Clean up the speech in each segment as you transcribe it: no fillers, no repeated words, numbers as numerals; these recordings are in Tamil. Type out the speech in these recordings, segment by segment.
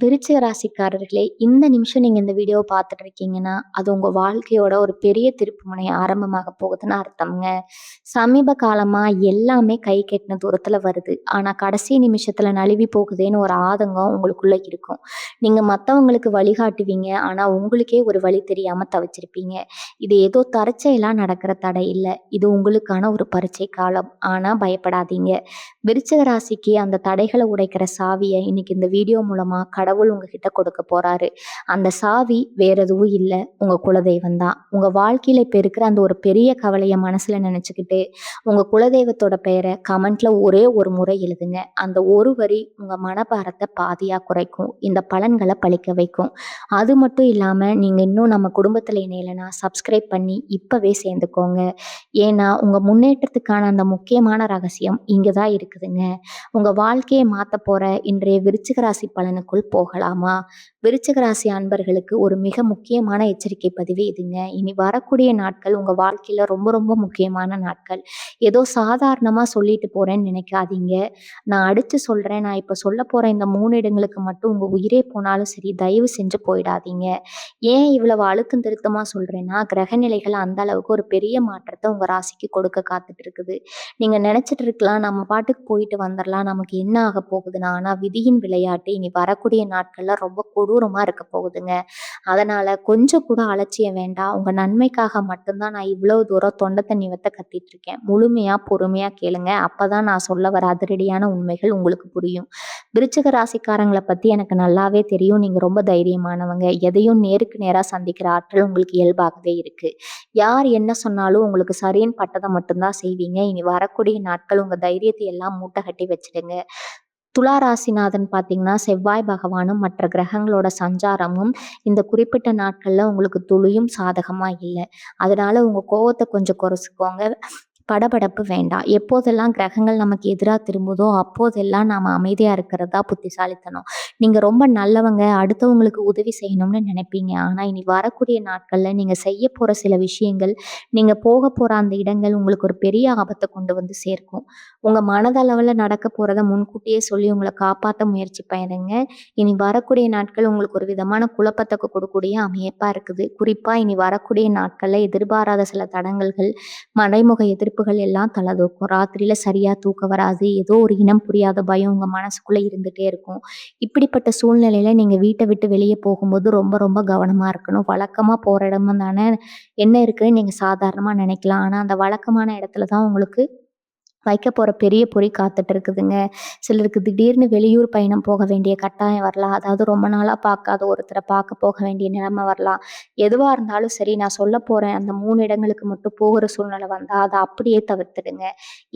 விருச்சிக ராசிக்காரர்களே, இந்த நிமிஷம் நீங்க இந்த வீடியோவ பார்த்துட்டு இருக்கீங்கன்னா, அது உங்க வாழ்க்கையோட ஒரு பெரிய திருப்புமுனை ஆரம்பமாக போகுதுன்னு அர்த்தம்ங்க. சமீப காலமா எல்லாமே கை கெட்டுன தூரத்துல வருது. ஆனா கடைசி நிமிஷத்துல நழுவி போகுதேன்னு ஒரு ஆதங்கம் உங்களுக்குள்ள இருக்கும். நீங்க மத்தவங்களுக்கு வழிகாட்டுவீங்க. ஆனா உங்களுக்கே ஒரு வழி தெரியாம தவிச்சிருப்பீங்க. இது ஏதோ தற்செயலா நடக்கிற தடை இல்ல. இது உங்களுக்கான ஒரு பரீட்சை காலம். ஆனா பயப்படாதீங்க. விருச்சிக ராசிக்கு அந்த தடைகள உடைக்கிற சாவிய இன்னைக்கு இந்த வீடியோ மூலமா கடவுள் உங்ககிட்ட கொடுக்க போறாரு. அந்த சாவி வேற எதுவும் இல்ல. உங்க குலதெய்வம் தான். உங்க வாழ்க்கையில இப்ப இருக்கிற அந்த ஒரு பெரிய கவலைய மனசுல நினைச்சுக்கிட்டு, உங்க குலதெய்வத்தோட பெயர கமெண்ட்ல ஒரே ஒரு முறை எழுதுங்க. அந்த ஒரு வரி உங்க மனபாரத்த பாதியா குறைக்கும். இந்த பலன்கள பலிக்க வைக்கும். அது மட்டும் இல்லாம, நீங்க இன்னும் நம்ம குடும்பத்துல இணையலனா சப்ஸ்கிரைப் பண்ணி இப்பவே சேர்ந்துக்கோங்க. ஏன்னா, உங்க முன்னேற்றத்துக்கான அந்த முக்கியமான ரகசியம் இங்க தான் இருக்குதுங்க. உங்க வாழ்க்கைய மாத்தப் போற இன்றைய விருச்சிக ராசி பலனுக்குள் போகலாமா? விருச்சிக ராசி அன்பர்களுக்கு ஒரு மிக முக்கியமான எச்சரிக்கை பதிவு இதுங்க. இனி வரக்கூடிய நாட்கள் உங்க வாழ்க்கையில ரொம்ப ரொம்ப முக்கியமான நாட்கள். ஏதோ சாதாரணமா சொல்லிட்டு போறேன்னு நினைக்காதீங்க. நான் அடிச்சு சொல்றேன். நான் இப்ப சொல்லப் போற இந்த 3 இடங்களுக்கு மட்டும் உங்க உயிரே போனாலும் சரி, தயவு செஞ்சு போயிடாதீங்க. ஏன் இவ்வளவு அழுத்தம் திருத்தமா சொல்றேன்னா, கிரக நிலைகள் அந்த அளவுக்கு ஒரு பெரிய மாற்றத்த உங்க ராசிக்கு கொடுக்க காத்துட்டு இருக்குது. நீங்க நினைச்சிட்டு இருக்கலாம், நம்ம பாட்டுக்கு போயிட்டு வந்துரலாம். நமக்கு என்ன ஆகப் போகுதுன்னா, ஆனா விதியின் விளையாட்டு இனி வரக்கூடிய நாட்கள்ல ரொம்ப கொடூரமா இருக்க போகுதுங்க. அதனால கொஞ்சம் கூட அலட்சியம் வேண்டாம். உங்க நன்மைக்காக மட்டும் தான் நான் இவ்வளவு தூரம் தொண்ட தண்ணி வத்த கத்திட்டு இருக்கேன். முழுமையா, பொறுமையா கேளுங்க. அப்பதான் நான் சொல்ல வர அதிரடியான உண்மைகள் உங்களுக்கு புரியும். விருச்சிக ராசிக்காரங்கள பத்தி எனக்கு நல்லாவே தெரியும். நீங்க ரொம்ப தைரியமானவங்க. எதையும் நேருக்கு நேரா சந்திக்கிற ஆற்றல் உங்களுக்கு இயல்பாகவே இருக்கு. யார் என்ன சொன்னாலும் உங்களுக்கு சரின்னு பட்டத மட்டும் தான் செய்வீங்க. இனி வரக்கூடிய நாட்கள் உங்க தைரியத்தை எல்லாம் மூட்டை கட்டி வச்சுடுங்க. துலா ராசிநாதன் பார்த்தீங்கன்னா, செவ்வாய் பகவானும் மற்ற கிரகங்களோட சஞ்சாரமும் இந்த குறிப்பிட்ட நாட்கள்ல உங்களுக்கு துளியும் சாதகமா இல்ல. அதனால உங்க கோவத்த கொஞ்சம் குறைச்சுக்கோங்க. படபடப்பு வேண்டாம். எப்போதெல்லாம் கிரகங்கள் நமக்கு எதிரா திரும்புதோ, அப்போதெல்லாம் நாம அமைதியா இருக்கிறது தான் புத்திசாலித்தனம். நீங்க ரொம்ப நல்லவங்க, அடுத்தவங்களுக்கு உதவி செய்யணும்னு நினைப்பீங்க. ஆனா இனி வரக்கூடிய நாட்கள்ல நீங்க செய்யப் போற சில விஷயங்கள், நீங்க போகப் போற அந்த இடங்கள் உங்களுக்கு ஒரு பெரிய ஆபத்த கொண்டு வந்து சேர்க்கும். உங்க மனதளவுல நடக்கப் போறத முன்கூட்டியே சொல்லி உங்கள காப்பாத்த முயற்சி பண்ணுங்க. இனி வரக்கூடிய நாட்கள் உங்களுக்கு ஒரு விதமான குழப்பத்த கொடுக்கக்கூடிய அமைப்பா இருக்குது. குறிப்பா இனி வரக்கூடிய நாட்கள்ல எதிர்பாராத சில தடங்கல்கள், மறைமுக எதிர்ப்புகள் எல்லாம் தலதூக்கும். ராத்திரியில சரியா தூக்கம் வராது. ஏதோ ஒரு இனம் புரியாத பயம் உங்க மனசுக்குள்ள இருந்துட்டே இருக்கும். இப்படிப்பட்ட சூழ்நிலையில நீங்க வீட்ட விட்டு வெளிய போகும்போது ரொம்ப ரொம்ப கவனமா இருக்கணும். வழக்கமா போற இடமும் தானே, என்ன இருக்குன்னு நீங்க சாதாரணமா நினைக்கலாம். ஆனா அந்த வழக்கமான இடத்துல தான் உங்களுக்கு வைக்க போற பெரிய பொறி காத்துட்டு இருக்குதுங்க. சிலருக்கு திடீர்னு வெளியூர் பயணம் போக வேண்டிய கட்டாயம் வரலாம். அதாவது ரொம்ப நாளா பார்க்காத ஒருத்தர பார்க்க போக வேண்டிய நிலைமை வரலாம். எதுவா இருந்தாலும் சரி, நான் சொல்லப் போறேன் அந்த 3 இடங்களுக்கு மட்டும் போகிற சூழ்நிலை வந்தா, அத அப்படியே தவிர்த்துடுங்க.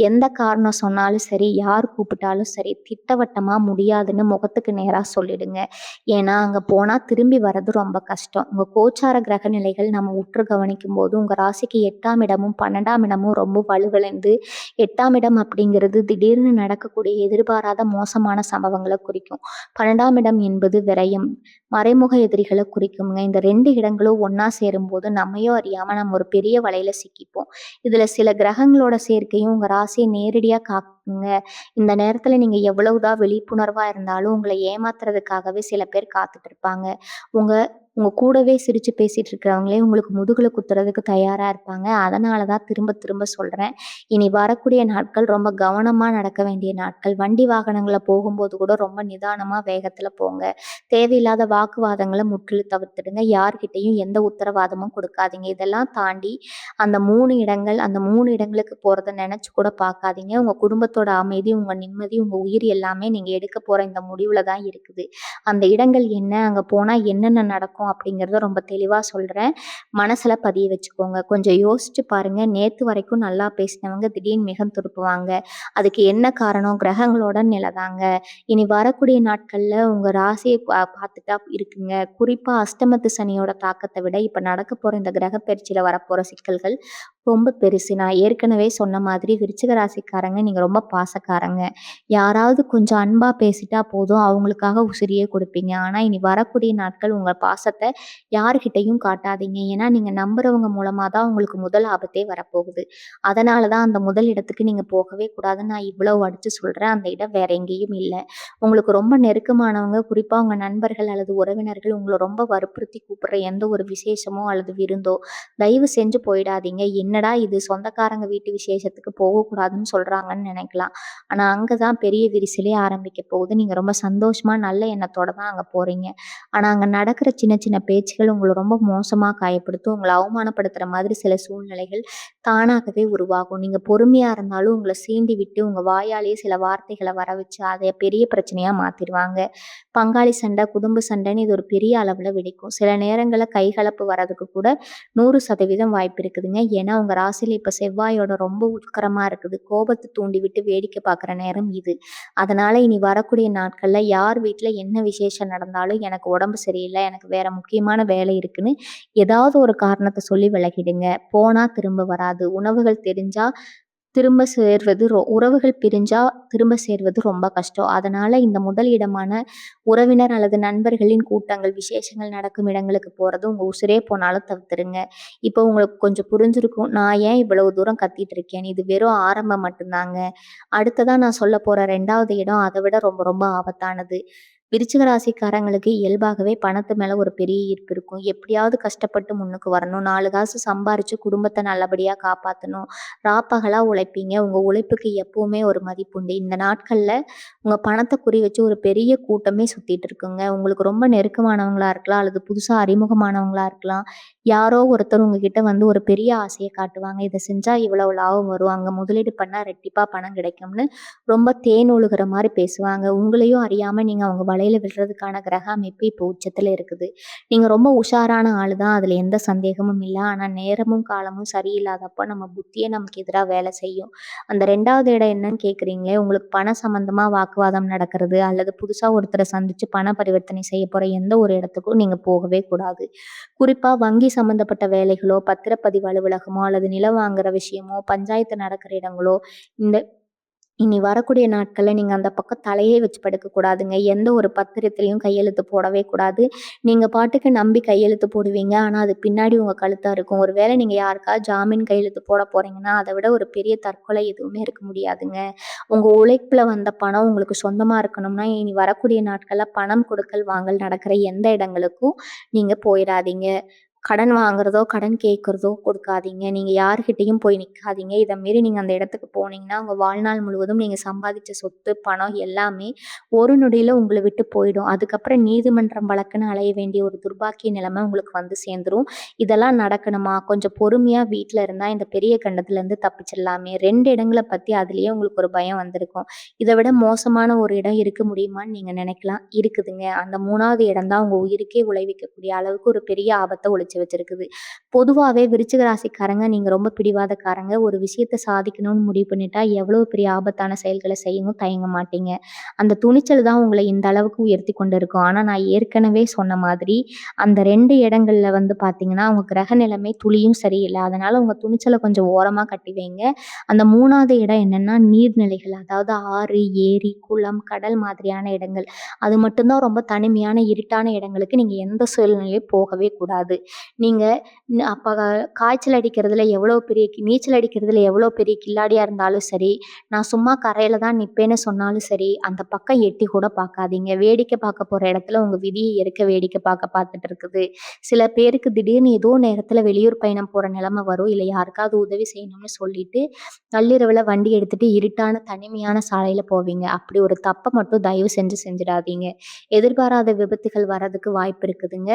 எந்த காரணம் சொன்னாலும் சரி, யார் கூப்பிட்டாலும் சரி, திட்டவட்டமா முடியாதுன்னு முகத்துக்கு நேரா சொல்லிடுங்க. ஏன்னா, அங்க போனா திரும்பி வர்றது ரொம்ப கஷ்டம். உங்க கோச்சார கிரக நிலைகள் நம்ம உற்று கவனிக்கும்போது, உங்க ராசிக்கு 8ஆம் இடமும், 12ஆம் இடமும் ரொம்ப வலுவிழந்து 8ஆம் இடம் அப்படிங்கிறது திடீர்னு நடக்கக்கூடிய எதிர்பாராத மோசமான சம்பவங்கள குறிக்கும். 12ஆம் இடம் என்பது விரயம், மறைமுக எதிரிகள குறிக்கும்ங்க. இந்த 2 இடங்களும் ஒண்ணா சேரும்போது நம்மையும் அறியாம நம்ம ஒரு பெரிய வலையில சிக்கிப்போம். இதுல சில கிரகங்களோட சேர்க்கையும் உங்க ராசியை நேரடியா காக்குங்க. இந்த நேரத்துல நீங்க எவ்வளவுதான் விழிப்புணர்வா இருந்தாலும் உங்களை ஏமாத்துறதுக்காகவே சில பேர் காத்துட்டு இருப்பாங்க. உங்க உங்க கூடவே சிரிச்சு பேசிட்டு இருக்கிறவங்களே உங்களுக்கு முதுகுல குத்துறதுக்கு தயாரா இருப்பாங்க. அதனால தான் திரும்ப திரும்ப சொல்றேன். இனி வரக்கூடிய நாட்கள் ரொம்ப கவனமா நடக்க வேண்டிய நாட்கள். வண்டி வாகனங்கள்ல போகும்போது கூட ரொம்ப நிதானமா வேகத்துல போங்க. தேவையில்லாத வாக்குவாதங்கள முற்றிலும் தவிர்த்துடுங்க. யார்கிட்டயும் எந்த உத்தரவாதமும் கொடுக்காதீங்க. இதெல்லாம் தாண்டி அந்த 3 இடங்கள், அந்த 3 இடங்களுக்கு போறத நினைச்சு கூட பார்க்காதீங்க. உங்க குடும்பத்தோட அமைதி, உங்க நிம்மதி, உங்க உயிர் எல்லாமே நீங்க எடுக்க போற இந்த முடிவுல தான் இருக்குது. அந்த இடங்கள் என்ன? அங்க போனா என்னென்ன நடக்கும்? அப்படிங்கிறத ரொம்ப தெளிவா சொல்றேன். மனசுல பதிய வச்சுக்கோங்க. கொஞ்சம் யோசிச்சு பாருங்க. நேத்து வரைக்கும் நல்லா பேசினவங்க திடீர்னு முகம் திருப்புவாங்க. அதுக்கு என்ன காரணம்? கிரகங்களோட நிலைதாங்க. இனி வரக்கூடிய நாட்கள்ல உங்க ராசியை பார்த்துட்டா இருக்குங்க. குறிப்பா அஷ்டமத்து சனியோட தாக்கத்தை விட இப்ப நடக்க போற இந்த கிரக பயிற்சியில வரப்போற சிக்கல்கள் ரொம்ப பெருசு. நான் ஏற்கனவே சொன்ன மாதிரி விருச்சிக ராசிக்காரங்க நீங்க ரொம்ப பாசக்காரங்க. யாராவது கொஞ்சம் அன்பா பேசிட்டா போதும், அவங்களுக்காக உசிரியே குடுப்பீங்க. ஆனா இனி வரக்கூடிய நாட்கள் உங்க பாசத்த யார்கிட்டயும் காட்டாதீங்க. ஏன்னா நீங்க நம்புறவங்க மூலமா தான் உங்களுக்கு முதல் ஆபத்தே வரப்போகுது. அதனால தான் அந்த முதல் இடத்துக்கு நீங்க போகவே கூடாதுன்னு நான் இவ்வளவு அடிச்சு சொல்றேன். அந்த இடம் வேற எங்கேயும் இல்ல. உங்களுக்கு ரொம்ப நெருக்கமானவங்க, குறிப்பா உங்க நண்பர்கள் அல்லது உறவினர்கள் உங்கள ரொம்ப வற்புறுத்தி கூப்பிடுற எந்த ஒரு விசேஷமோ அல்லது விருந்தோ, தயவு செஞ்சு போயிடாதீங்க. என்னடா இது சொந்தக்காரங்க வீட்டு விசேஷத்துக்கு போகக்கூடாதுன்னு சொல்றாங்கன்னு நினைக்கலாம். ஆனா அங்க தான் பெரிய விரிசலே ஆரம்பிக்க போகுது. நீங்க ரொம்ப சந்தோஷமா நல்ல எண்ணத்தோட தான் அங்க போறீங்க. ஆனா அங்க நடக்கிற சின்ன சின்ன பேச்சுக்கள் உங்கள ரொம்ப மோசமா காயப்படுத்தும். உங்கள அவமானப்படுத்துற மாதிரி சில சூழ்நிலைகள் தானாகவே உருவாகும். நீங்க பொறுமையா இருந்தாலும் உங்கள சீண்டி விட்டு உங்க வாயாலேயே சில வார்த்தைகள வர வச்சு அத பெரிய பிரச்சனையா மாத்திருவாங்க. பங்காளி சண்டை, குடும்ப சண்டைன்னு இது ஒரு பெரிய அளவுல வெடிக்கும். சில நேரங்கள்ல கைகலப்பு வர்றதுக்கு கூட 100% வாய்ப்பு இருக்குதுங்க. ஏன்னா, உங்க ராசியில இப்ப செவ்வாயோட ரொம்ப உட்கரமா இருக்குது. கோபத்த தூண்டிவிட்டு வேடிக்கை பார்க்குற நேரம் இது. அதனால இனி வரக்கூடிய நாட்கள்ல யார் வீட்ல என்ன விசேஷம் நடந்தாலும், எனக்கு உடம்பு சரியில்ல, எனக்கு வேற முக்கியமான வேலை இருக்குன்னு ஏதாவது ஒரு காரணத்த சொல்லி விலகிடுங்க. போனா திரும்ப வராது. உணவுகள் தெரிஞ்சா திரும்ப சேர்வது உறவுகள் பிரிஞ்சா திரும்ப சேர்வது ரொம்ப கஷ்டம். அதனால இந்த முதல் இடமான உறவினர் அல்லது நண்பர்களின் கூட்டங்கள், விசேஷங்கள் நடக்கும் இடங்களுக்கு போறது உங்க உசிரே போனாலும் தவிர்த்துருங்க. இப்போ உங்களுக்கு கொஞ்சம் புரிஞ்சிருக்கும். நான் ஏன் இவ்வளவு தூரம் கத்திட்டு இருக்கேன்னு. இது வெறும் ஆரம்பம் மட்டும்தாங்க. அடுத்ததா நான் சொல்லப் போற 2வது இடம் அத விட ரொம்ப ரொம்ப ஆபத்தானது. விருச்சிக ராசிக்காரங்களுக்கு இயல்பாகவே பணத்து மேல ஒரு பெரிய ஈர்ப்பு இருக்கும். எப்படியாவது கஷ்டப்பட்டு முன்னுக்கு வரணும். 4 காசு சம்பாரிச்சு குடும்பத்த நல்லபடியா காப்பாத்தணும். ராப்பகலா உழைப்பீங்க. உங்க உழைப்புக்கு எப்பவுமே ஒரு மதிப்புண்டு. இந்த நாட்கள்ல உங்க பணத்த குறி வச்சு ஒரு பெரிய கூட்டமே சுத்திட்டு இருக்குங்க. உங்களுக்கு ரொம்ப நெருக்கமானவங்களா இருக்கலாம், அல்லது புதுசா அறிமுகமானவங்களா இருக்கலாம். யாரோ ஒருத்தர் உங்ககிட்ட வந்து ஒரு பெரிய ஆசைய காட்டுவாங்க. இத செஞ்சா இவ்வளவு லாபம் வரும். அங்க முதலீடு பண்ணா ரெட்டிப்பா பணம் கிடைக்கும்னு ரொம்ப தேன் ஒழுகுற மாரி பேசுவாங்க. உங்களையும் அறியாம நீங்க அவங்க வலையில விழுறதுக்கான கிரக அமைப்பு இப்போ உச்சத்துல இருக்குது. நீங்க ரொம்ப உஷாரான ஆளு தான். அதுல எந்த சந்தேகமும் இல்ல. ஆனா நேரமும், காலமும் சரியில்லாதப்ப நம்ம புத்தியே நமக்கு எதிரா வேலை செய்யும். அந்த 2வது இடம் என்னன்னு கேட்குறீங்களே, உங்களுக்கு பணம் சம்மந்தமா வாக்குவாதம் நடக்கிறது, அல்லது புதுசா ஒருத்தர சந்திச்சு பண பரிவர்த்தனை செய்ய போற எந்த ஒரு இடத்துக்கும் நீங்க போகவே கூடாது. குறிப்பா வங்கி சம்மந்தப்பட்ட வேலைகளோ, பத்திரப்பதிவு அலுவலகமோ, அல்லது நிலம் வாங்குற விஷயமோ, பஞ்சாயத்து நடக்கிற இடங்களோ, இந்த இனி வரக்கூடிய நாட்கள்ல நீங்க அந்த பக்கம் தலையே வச்சு படுக்கக்கூடாதுங்க. எந்த ஒரு பத்திரத்திலயும் கையெழுத்து போடவே கூடாது. நீங்க பாட்டுக்கு நம்பி கையெழுத்து போடுவீங்க. ஆனா, அது பின்னாடி உங்க கழுத்தா இருக்கும். ஒரு வேளை நீங்க யாருக்காவது ஜாமீன் கையெழுத்து போட போறீங்கன்னா, அத விட ஒரு பெரிய தற்கொலை எதுவுமே இருக்க முடியாதுங்க. உங்க உழைப்புல வந்த பணம் உங்களுக்கு சொந்தமா இருக்கணும்னா, இனி வரக்கூடிய நாட்கள்ல பணம் கொடுக்கல், வாங்கல் நடக்கிற எந்த இடங்களுக்கும் நீங்க போயிறாதீங்க. கடன் வாங்குறதோ, கடன் கேட்கிறதோ கொடுக்காதீங்க. நீங்க யார்கிட்டயும் போய் நிக்காதீங்க. இத மீறி நீங்க அந்த இடத்துக்கு போனீங்கன்னா, உங்க வாழ்நாள் முழுவதும் நீங்க சம்பாதிச்ச சொத்து, பணம் எல்லாமே ஒரு நொடியில உங்கள விட்டு போயிடும். அதுக்கப்புறம் நீதிமன்றம் வழக்குன்னு அலைய வேண்டிய ஒரு துர்பாக்கிய நிலைமை உங்களுக்கு வந்து சேர்ந்துரும். இதெல்லாம் நடக்கணுமா? கொஞ்சம் பொறுமையா வீட்ல இருந்தா இந்த பெரிய கண்டத்துலேருந்து தப்பிச்சிடலாமே. 2 இடங்கள பத்தி அதிலேயே உங்களுக்கு ஒரு பயம் வந்திருக்கும். இத விட மோசமான ஒரு இடம் இருக்க முடியுமான்னு நீங்க நினைக்கலாம். இருக்குதுங்க. அந்த 3வது இடம் தான் உங்க உயிருக்கே விளைவிக்கக்கூடிய அளவுக்கு ஒரு பெரிய ஆபத்த ஒளிச்சு வச்சிருக்குது. பொதுவாவே விருச்சிக ராசிக்காரங்க நீங்க ரொம்ப பிடிவாதக்காரங்க. ஒரு விஷயத்த சாதிக்கணும்னு முடிவு பண்ணிட்டா எவ்வளவு பெரிய ஆபத்தான செயல்கள செய்யவும் தயங்க மாட்டீங்க. அந்த துணிச்சல் தான் உங்கள இந்த அளவுக்கு உயர்த்தி கொண்டு இருக்கும். ஆனா நான் ஏற்கனவே சொன்ன மாதிரி அந்த 2 இடங்கள்ல வந்து பார்த்தீங்கன்னா, உங்க கிரக நிலைமை துளியும் சரியில்ல. அதனால உங்க துணிச்சல கொஞ்சம் ஓரமா கட்டி வைங்க. அந்த 3வது இடம் என்னன்னா, நீர்நிலைகள். அதாவது ஆறு, ஏரி, குளம், கடல் மாதிரியான இடங்கள். அது மட்டும் தான் ரொம்ப தனிமையான, இருட்டான இடங்களுக்கு நீங்க எந்த சூழ்நிலையிலும் போகவே கூடாது. நீங்க அப்ப காய்ச்சல் அடிக்கிறதுல எவ்வளோ பெரிய நீச்சல் அடிக்கிறதுல எவ்வளோ பெரிய கில்லாடியா இருந்தாலும் சரி, நான் சும்மா கரையில தான் நிப்பேன்னு சொன்னாலும் சரி, அந்த பக்கம் எட்டி கூட பார்க்காதீங்க. வேடிக்கை பார்க்க போற இடத்துல உங்க விதி இயற்கை வேடிக்கை பார்த்துட்டு இருக்குது. சில பேருக்கு திடீர்னு ஏதோ நேரத்துல வெளியூர் பயணம் போற நிலைமை வரும். இல்ல யாருக்காவது உதவி செய்யணும்னு சொல்லிட்டு, நள்ளிரவுல வண்டி எடுத்துட்டு இருட்டான, தனிமையான சாலையில போவீங்க. அப்படி ஒரு தப்ப மட்டும் தயவு செஞ்சு செஞ்சுடாதீங்க. எதிர்பாராத விபத்துகள் வர்றதுக்கு வாய்ப்பு இருக்குதுங்க.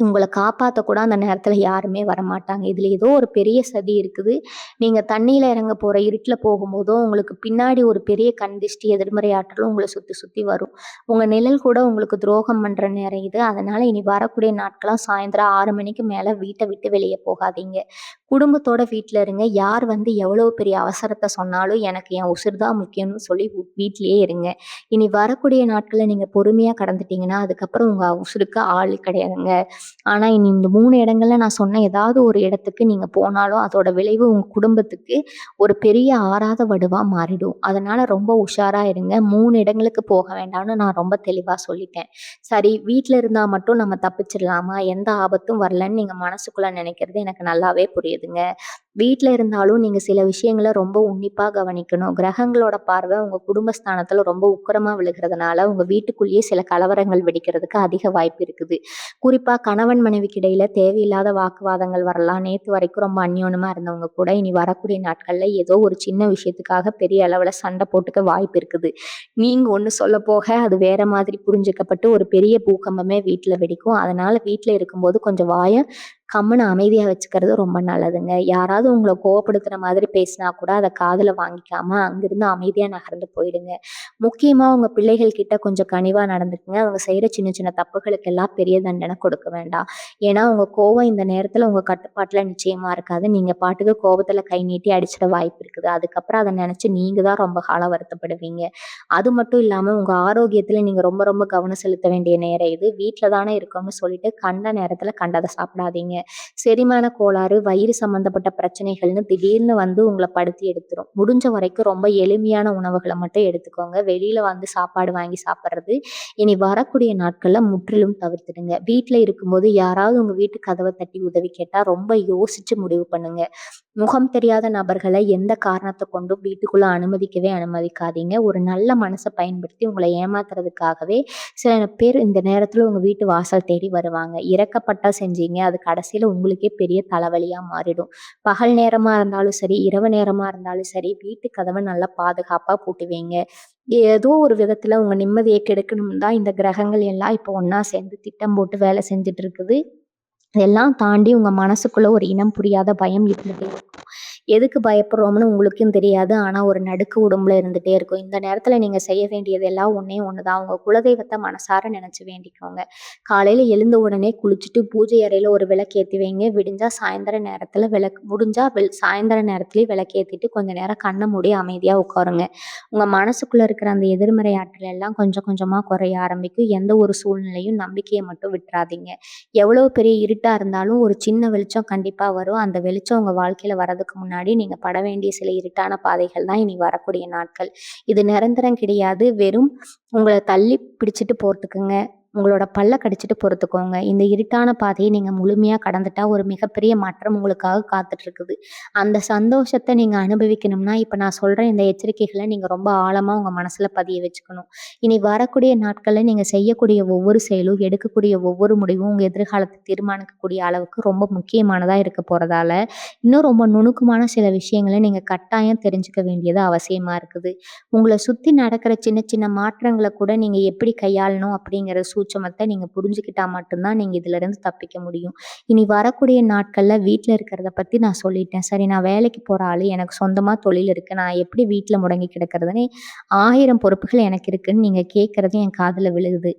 உங்கள காப்பாத்த கூட அந்த நேரத்துல யாருமே வரமாட்டாங்க. இதுல ஏதோ ஒரு பெரிய சதி இருக்குது. நீங்க தண்ணீல இறங்க போற இருட்டுல போகும்போதோ, உங்களுக்கு பின்னாடி ஒரு பெரிய கண் திஷ்டி, எதிர்மறை ஆற்றலும் உங்கள சுத்தி சுத்தி வரும். உங்க நிழல் கூட உங்களுக்கு துரோகம் பண்ற நேரம் இது. அதனால இனி வரக்கூடிய நாட்களா சாயந்தரம் 6 மணிக்கு மேல வீட்ட விட்டு வெளிய போகாதீங்க. குடும்பத்தோட வீட்ல இருங்க. யார் வந்து எவ்வளவு பெரிய அவசரத்த சொன்னாலும், எனக்கு என் உயிர் தான் முக்கியம்னு சொல்லி வீட்லயே இருங்க. இனி வரக்கூடிய நாட்கள நீங்க பொறுமையா கடந்துட்டீங்கன்னா, அதுக்கப்புறம் உங்க உசுருக்கு ஆள் கிடையாதுங்க. ஆனா இனி இந்த 3 இடங்கள்ல நான் சொன்ன ஏதாவது ஒரு இடத்துக்கு நீங்க போனாலும் அதோட விளைவு உங்க குடும்பத்துக்கு ஒரு பெரிய ஆறாத வடுவா மாறிடும். அதனால ரொம்ப உஷாரா இருங்க. 3 இடங்களுக்கு போக வேண்டாம்னு நான் ரொம்ப தெளிவா சொல்லிட்டேன். சரி, வீட்ல இருந்தா மட்டும் நம்ம தப்பிச்சிடலாமா? எந்த ஆபத்தும் வரலன்னு நீங்க மனசுக்குள்ள நினைக்கிறது எனக்கு நல்லாவே புரியுதுங்க. வீட்ல இருந்தாலும் நீங்க சில விஷயங்கள ரொம்ப உன்னிப்பா கவனிக்கணும். கிரகங்களோட பார்வை உங்க குடும்பஸ்தானத்துல ரொம்ப உக்கிரமா விழுகிறதுனால, உங்க வீட்டுக்குள்ளேயே சில கலவரங்கள் வெடிக்கிறதுக்கு அதிக வாய்ப்பு இருக்குது. குறிப்பா கணவன் மனைவிக்கு இடையில தேவையில்லாத வாக்குவாதங்கள் வரலாம். நேத்து வரைக்கும் ரொம்ப அந்யோன்யமா இருந்தவங்க கூட இனி வரக்கூடிய நாட்கள்ல ஏதோ ஒரு சின்ன விஷயத்துக்காக பெரிய அளவுல சண்டை போட்டுக்க வாய்ப்பு இருக்குது. நீங்க ஒண்ணு சொல்லப்போக அது வேற மாதிரி புரிஞ்சுக்கப்பட்டு ஒரு பெரிய பூகம்பமே வீட்ல வெடிக்கும். அதனால வீட்ல இருக்கும்போது கொஞ்சம் வாய கம்முனு அமைதியா வச்சுக்கிறது ரொம்ப நல்லதுங்க. யாராவது உங்கள கோவப்படுத்துற மாதிரி பேசினா கூட அத காதுல வாங்கிக்காம அங்கிருந்து அமைதியா நகர்ந்து போயிடுங்க. முக்கியமா உங்க பிள்ளைகள் கிட்ட கொஞ்சம் கனிவா நடந்துக்குங்க. அவங்க செய்ற சின்ன சின்ன தப்புகளுக்கெல்லாம் பெரிய தண்டனை கொடுக்க வேண்டாம். ஏன்னா உங்க கோவம் இந்த நேரத்துல உங்க கட்டுப்பாட்டுல நிச்சயமா இருக்காது. நீங்க பாட்டுக்கு கோவத்துல கை நீட்டி அடிச்சிட வாய்ப்பு இருக்குது. அதுக்கப்புறம் அத நினைச்சு நீங்க தான் ரொம்ப காலம் வருத்தப்படுவீங்க. அது மட்டும் இல்லாம உங்க ஆரோக்கியத்துல நீங்க ரொம்ப ரொம்ப கவனம் செலுத்த வேண்டிய நேரம் இது. வீட்ல தானே இருக்கோம்னு சொல்லிட்டு கண்ட நேரத்துல கண்டத சாப்பிடாதீங்க. செரிமான கோளாறு, வயிறு சம்மந்தப்பட்ட பிரச்சனைகள்னு திடீர்னு வந்து உங்கள படுத்தி எடுத்துரும். முடிஞ்ச வரைக்கும் ரொம்ப எளிமையான உணவுகள மட்டும் எடுத்துக்கோங்க. வெளியில வந்து சாப்பாடு வாங்கி சாப்பிடுறது இனி வரக்கூடிய நாட்கள்ல முற்றிலும் தவிர்த்துடுங்க. வீட்ல இருக்கும்போது யாராவது உங்க வீட்டு கதவ தட்டி உதவி கேட்டா ரொம்ப யோசிச்சு முடிவு பண்ணுங்க. முகம் தெரியாத நபர்களை எந்த காரணத்த கொண்டும் வீட்டுக்குள்ள அனுமதிக்கவே அனுமதிக்காதீங்க. ஒரு நல்ல மனச பயன்படுத்தி உங்கள ஏமாத்துறதுக்காகவே சில பேர் இந்த நேரத்துல உங்க வீட்டு வாசல் தேடி வருவாங்க. இறக்கப்பட்டா செஞ்சீங்க, அது கடைசியில உங்களுக்கே பெரிய தலைவலியா மாறிடும். பகல் நேரமா இருந்தாலும் சரி, இரவு நேரமா இருந்தாலும் சரி, வீட்டு கதவ நல்லா பாதுகாப்பா பூட்டி வைங்க. ஏதோ ஒரு விதத்துல உங்க நிம்மதிய கெடுக்கணும்னு தான் இந்த கிரகங்கள் எல்லாம் இப்போ ஒண்ணா சேர்ந்து திட்டம் போட்டு வேலை செஞ்சுட்டு இருக்குது. இதெல்லாம் தாண்டி உங்க மனசுக்குள்ள ஒரு இனம் புரியாத பயம் இருந்துட்டே இருக்கும். எதுக்கு பயப்படுறோம்னு உங்களுக்கும் தெரியாது. ஆனா ஒரு நடுக்க உடம்புல இருந்துட்டே இருக்கும். இந்த நேரத்துல நீங்க செய்ய வேண்டியது எல்லாம் ஒண்ணே ஒண்ணுதான். உங்க குலதெய்வத்த மனசார நினைச்சு வேண்டிக்கோங்க. காலையில எழுந்த உடனே குளிச்சுட்டு பூஜை அறையில ஒரு விளக்கேத்தி வைங்க. விடிஞ்சா சாயந்தர நேரத்துல முடிஞ்சா சாயந்தர நேரத்திலேயே விளக்கேத்திட்டு கொஞ்ச நேரம் கண்ண மூடி அமைதியா உட்காருங்க. உங்க மனசுக்குள்ள இருக்கிற அந்த எதிர்மறை ஆற்றல் எல்லாம் கொஞ்சம் கொஞ்சமா குறைய ஆரம்பிக்கும். எந்த ஒரு சூழ்நிலையும் நம்பிக்கைய மட்டும் விட்டுறாதீங்க. எவ்வளவு பெரிய இருட்டா இருந்தாலும் ஒரு சின்ன வெளிச்சம் கண்டிப்பா வரும். அந்த வெளிச்சம் உங்க வாழ்க்கையில வர்றதுக்கு முன்னாடி நீங்க பட வேண்டிய சில இருட்டான பாதைகள் தான் இனி வரக்கூடிய நாட்கள். இது நிரந்தரம் கிடையாது. வெறும் உங்கள தள்ளி பிடிச்சிட்டு போறதுக்குங்க. உங்களோட பல்ல கடிச்சிட்டு பொறுத்துக்கோங்க. இந்த இருட்டான பாதையை நீங்க முழுமையா கடந்துட்டா ஒரு மிகப்பெரிய மாற்றம் உங்களுக்காக காத்துட்டு இருக்குது. அந்த சந்தோஷத்த நீங்க அனுபவிக்கணும்னா, இப்ப நான் சொல்ற இந்த எச்சரிக்கைகள நீங்க ரொம்ப ஆழமா உங்க மனசுல பதிய வச்சுக்கணும். இனி வரக்கூடிய நாட்கள்ல நீங்க செய்யக்கூடிய ஒவ்வொரு செயலும், எடுக்கக்கூடிய ஒவ்வொரு முடிவும் உங்க எதிர்காலத்த தீர்மானிக்கக்கூடிய அளவுக்கு ரொம்ப முக்கியமானதா இருக்க போறதால, இன்னும் ரொம்ப நுணுக்கமான சில விஷயங்கள நீங்க கட்டாயம் தெரிஞ்சுக்க வேண்டியது அவசியமா இருக்குது. உங்கள சுத்தி நடக்கிற சின்ன சின்ன மாற்றங்கள கூட நீங்க எப்படி கையாளணும் அப்படிங்கிற சூட்சுமத்த நீங்க புரிஞ்சுக்கிட்டா மட்டும் தான் நீங்க இதிலிருந்து தப்பிக்க முடியும். இனி வரக்கூடிய நாட்கள்ல வீட்ல இருக்கிறத பத்தி நான் சொல்லிட்டேன். சரி, நான் வேலைக்கு போற ஆளு. எனக்கு சொந்தமா தொழில் இருக்கு. நான் எப்படி வீட்ல முடங்கி கிடக்கிறதுன்னு 1000 பொறுப்புகள் எனக்கு இருக்குன்னு நீங்க கேட்கறது என் காதுல விழுகுது.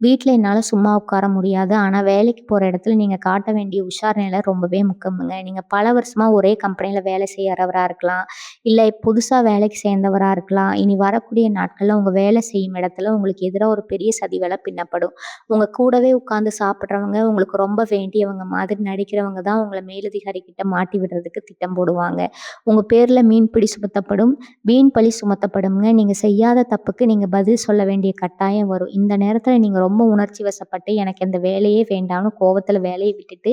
வீட்ல என்னால சும்மா உட்கார முடியாது. ஆனா வேலைக்கு போற இடத்துல நீங்க காட்ட வேண்டிய உஷார் நிலை ரொம்பவே முக்கியம்ங்க. நீங்க பல வருஷமா ஒரே கம்பெனில வேலை செய்யறவரா இருக்கலாம். இல்ல புதுசா வேலைக்கு சேர்ந்தவரா இருக்கலாம். இனி வரக்கூடிய நாட்கள்ல உங்க வேலை செய்யும் இடத்துல உங்களுக்கு எதிரா ஒரு பெரிய சதி வலை பின்னப்படும். உங்க கூடவே உட்கார்ந்து சாப்பிடுறவங்க, உங்களுக்கு ரொம்ப வேண்டியவங்க மாதிரி நடிக்கிறவங்க தான் உங்கள மேலதிகாரி கிட்ட மாட்டி விடுறதுக்கு திட்டம் போடுவாங்க. உங்க பேர்ல மீன்பிடி சுமத்தப்படும். வீண் பழி சுமத்தப்படும்ங்க. நீங்க செய்யாத தப்புக்கு நீங்க பதில் சொல்ல வேண்டிய கட்டாயம் வரும். இந்த நேரத்துல நீங்க ரொம்ப உணர்ச்சி வசப்பட்டு எனக்கு இந்த வேலையே வேண்டாம்னு கோவத்துல வேலைய விட்டுட்டு